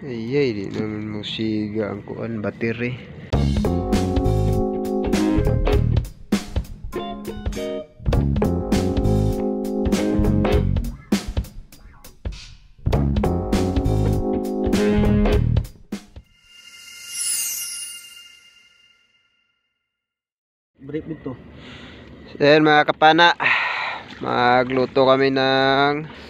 Ay, di naman musiga ang kuan battery. Break dito. So yan mga kapana, magluto kami ng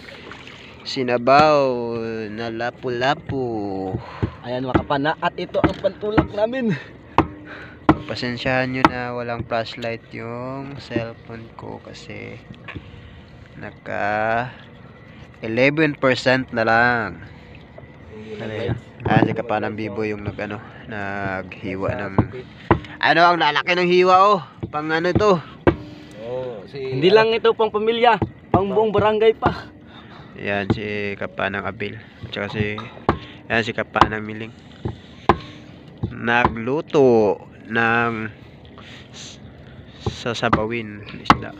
sinabaw na lapu-lapu. Ayan mga kapana, at ito ang pantulak namin. Pasensyahan nyo na walang flashlight yung cellphone ko kasi naka 11% na lang. Si Kapanang Bibo yung naghiwa ng ang lalaki ng hiwa pang to. Hindi lang ito pang pamilya, pang buong barangay pa. Yan si Kapanang Abil, tsaka si Kapanang Miling nagluto ng sasabawin isda.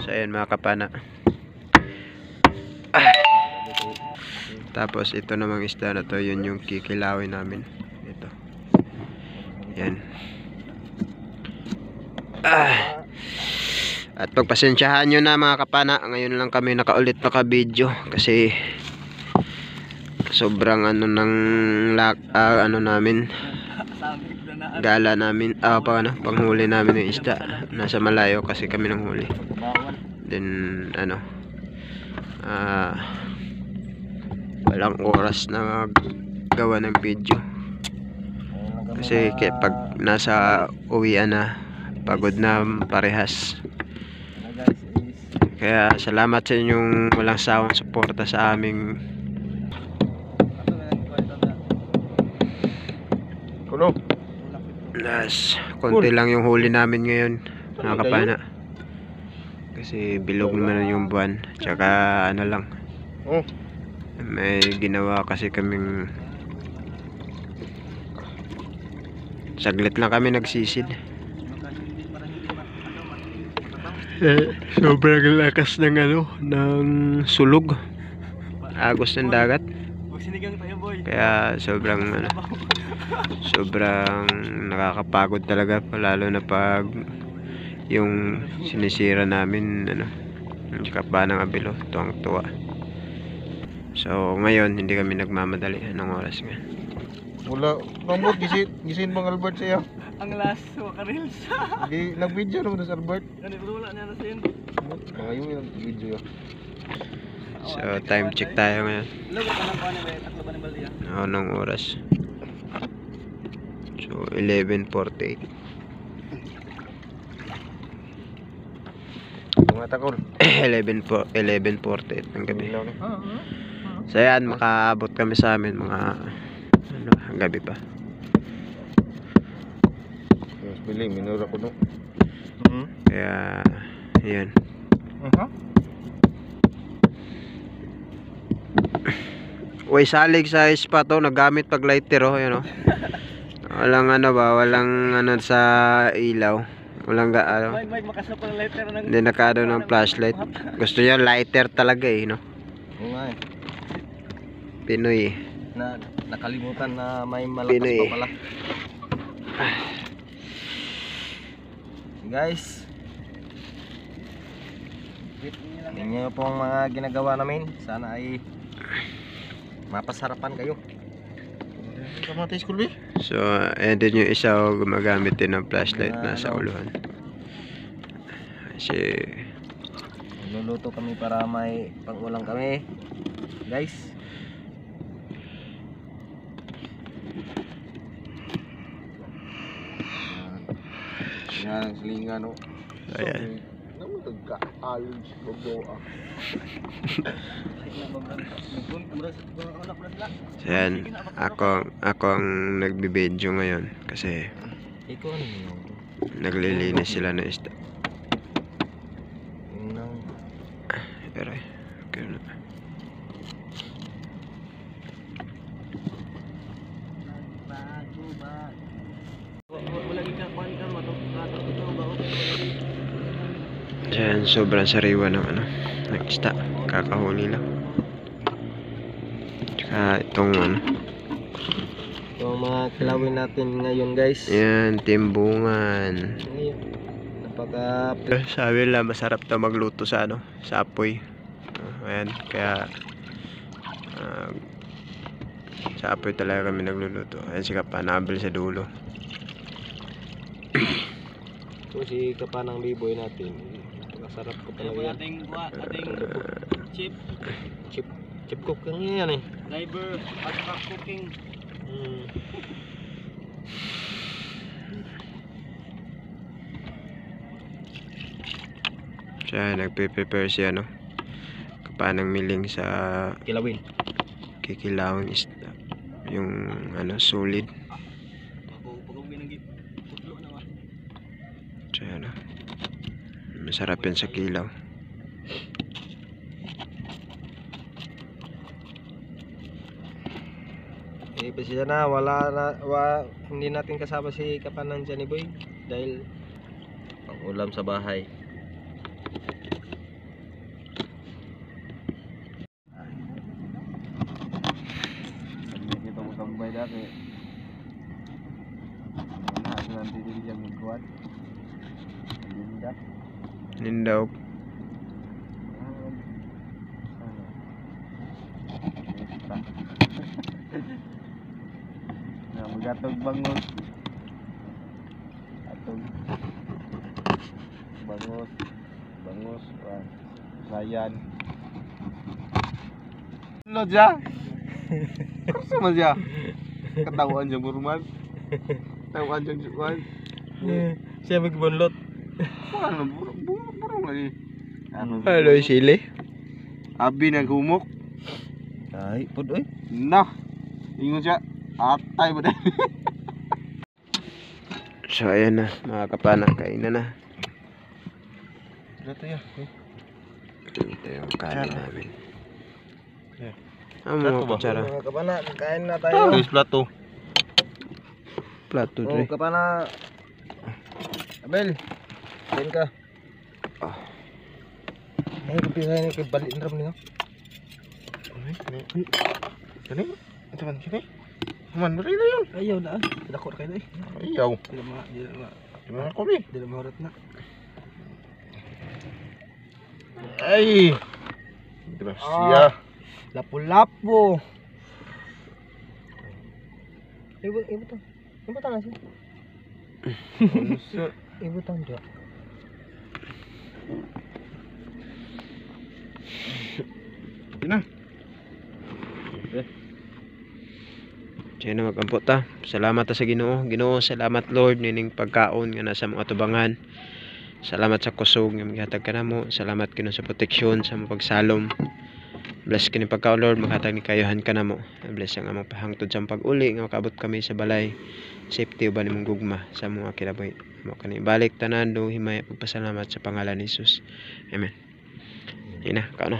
So ayan mga kapana. Tapos ito namang isda na to, yun yung kikilawin namin. Ito. Yan. At pagpasensyahan nyo na mga kapana, ngayon lang kami naka-video kasi sobrang namin gala namin panghuli namin ng isda, nasa malayo kasi kami nang huli. Then walang oras na gawa ng video kasi pag nasa uwian na pagod na parehas. Kaya salamat sa inyong walang sawang suporta sa aming konti lang yung huli namin ngayon mga kapana kasi bilog naman yung buwan, tsaka lang may ginawa kasi kaming saglit lang kami nagsisid. Sobrang lakas ng ng sulog, agos ng dagat, kaya sobrang nakakapagod talaga, lalo na pag yung sinisira namin yung Kapanang Abilo, tuwang-tuwa. So ngayon hindi kami nagmamadali. Anong oras nga? Wala, mamot gisin bang Albert siya? Ang last wakarils. Di nag-video naman sa Albert. Wala na sa yun. Ngayon yung video. So time check tayo ngayon. Anong oras? So 11:48. Mga takol. 11:48 ng gabi. So yan, makaabot kami sa amin mga gabi pa. Mas piling minura ko no. Kaya yan. Uy, salig sa spot nagamit pag lighter yun walang walang sa ilaw, walang hindi nakado ng flashlight. Gusto niya lighter talaga no. Oo nga Pinoy na nakalimutan na may malakas Pinoy pa pala. Guys, tingnan nyo po ang mga ginagawa namin. Sana ay mapasarapan kayo. So and then yung isa gumagamit din ng flashlight nasa uluhan kasi luluto kami para may pang-ulam kami guys. Yan ang silingan ayan. Naman nagka-alog sa baboa. So yan, ako ang nagbibideo ngayon kasi Ikaw ano naglilinis sila ng isda. Pero okay na. Yan, sobrang sariwa ng ng isda, kakahuli lang. Sa itong ano. Yung mga kilawin natin ngayon guys. Yan, timbungan. Ngayon, napaka Sabi nila masarap daw magluto sa ano, sa apoy. Ayan, kaya sa apoy talaga kami nagluluto. Ayan si Kapa, nakabil sa dulo. So si Kapanang Biboy natin, masarap ko talaga yan. Ating chip, Chip cook lang yan eh. driver, at cooking. Siya, nagpe-prepare siya, no? Kapanang miling sa Kilawin. kikilawang isda. Yung ano, solid. Siya, no? Masarap yan sa kilaw. Eh, pasensya na, hindi natin kasama si Kapanang Johnny Boy dahil pang ulam sa bahay. Kita mo tambay dati. Nanti diri yang kuat. Linda. Nindaw. Nah, magatog bangus. Atog. Bangus, layan. Lo ja. Sama ja. Ketahuan jam rumah. Ketahuan jam juan. Siya magbunlot. Ano, burong lagi. Ano yung sili? Abi naghumok. Ay, pud oy. Nah. Ingon siya. Atay ba dahil? So ayan na, mga kapana, kainan na. Ito ya. Ito yung kanin namin. Yeah. Ano mga kutsara? Mga kapana, kain na tayo. Guys, plato. Plato, Oh, Dre. kapana. Abel. Kain ka. Ay, kapisa ni kay balik ndram ni. Kani? Ito man kini. Man bari na yun. Ayaw na, dako kayo na eh. Ayaw. Di Gimana ko bi? na mahurat na. Ay. Gracia. Lapu-lapu. Ibu to. Ibu tangan sih. Ibu tangan dia. Ina. Siya na mag-ampot ta. Salamat ta sa Ginoo. Ginoo, salamat Lord nining pagkaon nga nasa mga tubangan. Salamat sa kusog nga maghatag ka namo. Salamat Ginoo sa proteksyon sa mga pagsalom. Bless kini pagkaon Lord, maghatag ni kayohan ka namo. Bless ang among pahangtod sa pag-uli nga makabot kami sa balay. Safety uban nimong gugma sa mga kinabuhi. Mo kani balik tanan do himay pagpasalamat sa pangalan ni Jesus. Amen. Ina, kao na.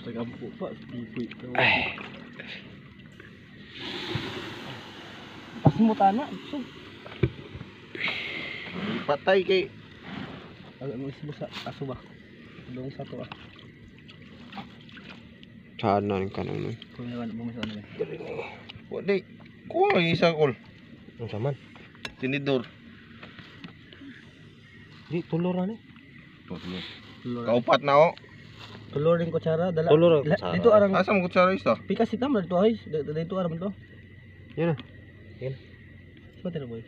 Sa kampo pa, tipoy. Ay. Pas mo tana, so. Patay kay Agak mo isbo sa aso ba? Dong sa to ah. Saan na rin kanon. Kung naman mo sa ano. Wala. Ko ay isa kol. Ang saman. Tinidor. Di tulor ani. Tulor. Kaupat na oh. Tulor ring kutsara dala. Tulor ang La- Dito arang Asa mo kutsara isa? pikas hitam dito ay. Dito arang to. Yan na. Sa tira boy.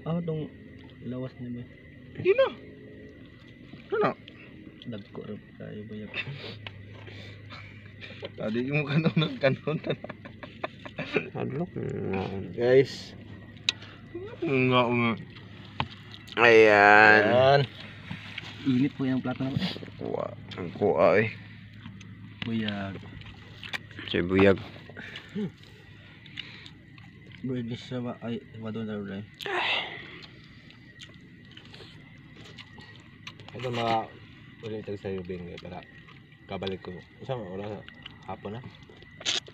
Ah tong lawas ni boy. Di na. Ano? Dagko ra kayo boy. Tadi mo kanon. Adlok. Guys. Nga. Ayan. Init po yung plato na boy. Kuha. Ang kuha eh. Buyag. Sa buyag. Burgis sa ba ay madon na rin. Ito mga ulit sa'yo bing para kabalik ko. Isa mo wala hapon na.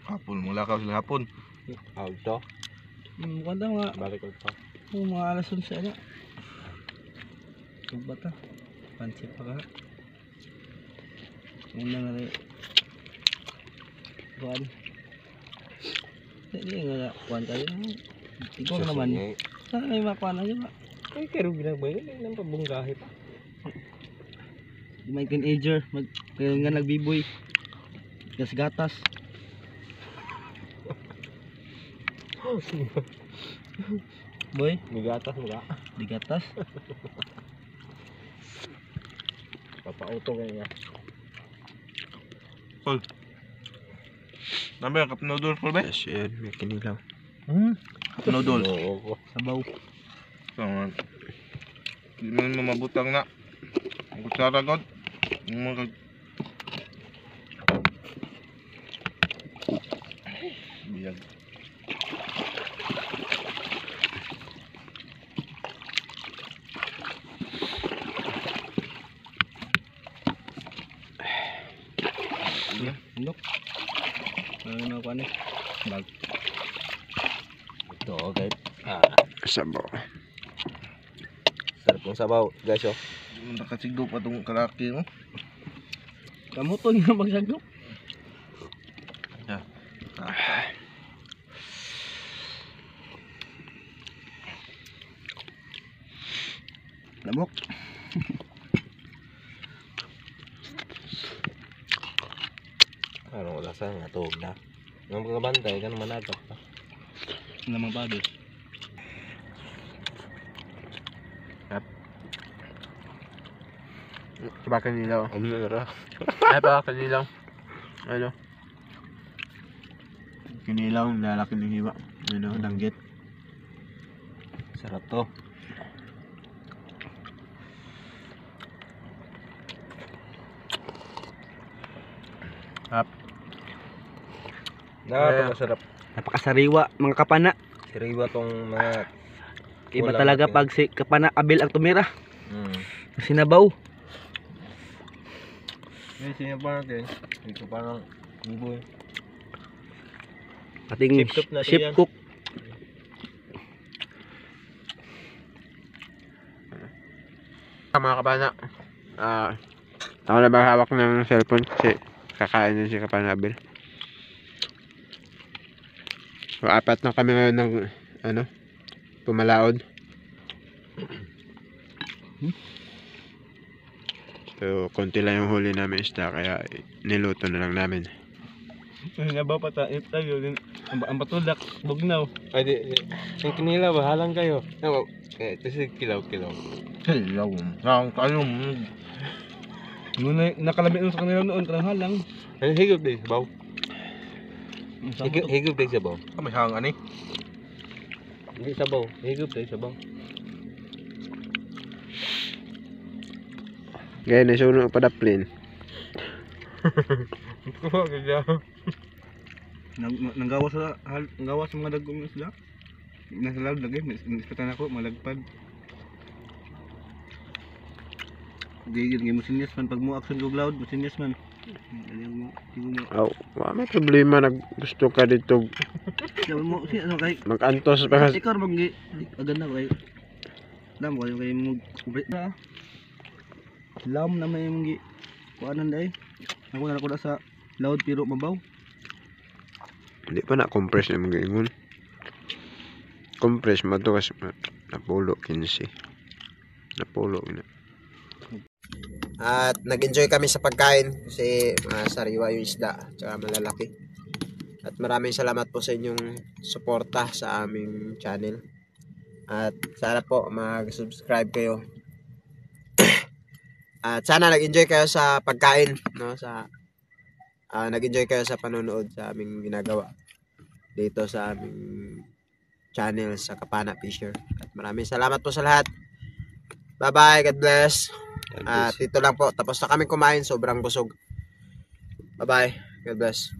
Hapon mula ka sila hapon. Auto. Maganda nga Balik ko pa. mga alas 11 na. Subata. Pansit pa ka. Una nga rin. Buwan. Hindi nga kuan tayo. Ikaw naman. Sana may makuha na yun. Ay, kaya ginagawa yun. Hindi nang pabunggahe pa. May teenager. Kaya nga nagbiboy. Gas-gatas. Boy, Migatas mo ka. di gatas. Papauto ka niya. Paul. Nabi ang cup noodle Paul ba? Yes, yun. May kinilaw. Cup noodle. Oo. Sabaw. Hindi mo mabutang na. Ang kutsara god. Ang mga biyag. Indok. Ano na kuan eh? Bag. Ito guys. Sabaw. Sarap ng sabaw guys oh. Nakasigdo pa itong kalaki mo. Kamuton nga magsagop. Lamok. Ano wala sa nga tuog na. Ang mga bantay ka naman agap pa. Namang babi. Baka kinilaw. Ano na ra? Ay, baka kinilaw. Ano? Kinilaw, lalaki ng hiwa. Ano, danggit. Sarap to. Hap. Napakasarap. Napakasariwa mga kapana. Siriwa tong mga Iba Wala talaga natin. pag si kapana abil ang tumira. mm. Sinabaw. May sinapa natin. Dito parang iboy. Ating Chip cook na chip yan. cook. Mga kabana, ako na ba hawak ng cellphone kasi kakain din si Kapanabil. So, 4 na kami ngayon ng ano, pumalaod. So, konti lang yung huli namin isda kaya niluto na lang namin. Nabaw pa tayo din ang patulak bugnaw. Ay di. Yung kinila bahalang kayo. Ano? Ito si kilaw. Kilaw. Ang kayo. Ngunit nakalabit sa kanila noon kanang halang. Ay higop din sabaw. Higop din sabaw. May hang ani. Hindi sabaw. Higop din sabaw. Gaya na suno pa daplin. Kuha ka dyan. Nanggawa sa mga dagong isla. Nasa loob lagi, nispatan ako malagpad. Di yun mo sinyas man pag mo action go loud, mo sinyas man. Oh, wala problema gusto ka dito Sabi mo siya ano kay mag-antos pa kasi. ikaw mag agad na kay. Dam ko yung kay mo na. Lam na may mong kuanan dai. Ako na ako sa loud pero mabaw. Hindi pa na-compress na mga ingon. Compress mo ito kasi napulo 15. Napulo na. At nag-enjoy kami sa pagkain kasi sariwa yung isda tsaka malalaki. At maraming salamat po sa inyong suporta sa aming channel. At sana po mag-subscribe kayo. At sana nag-enjoy kayo sa pagkain, no? Nag-enjoy kayo sa panonood sa aming ginagawa dito sa aming channel sa Kapana Fisher. At maraming salamat po sa lahat. Bye-bye, God bless. At dito lang po, tapos na kami kumain, sobrang busog. Bye-bye, God bless.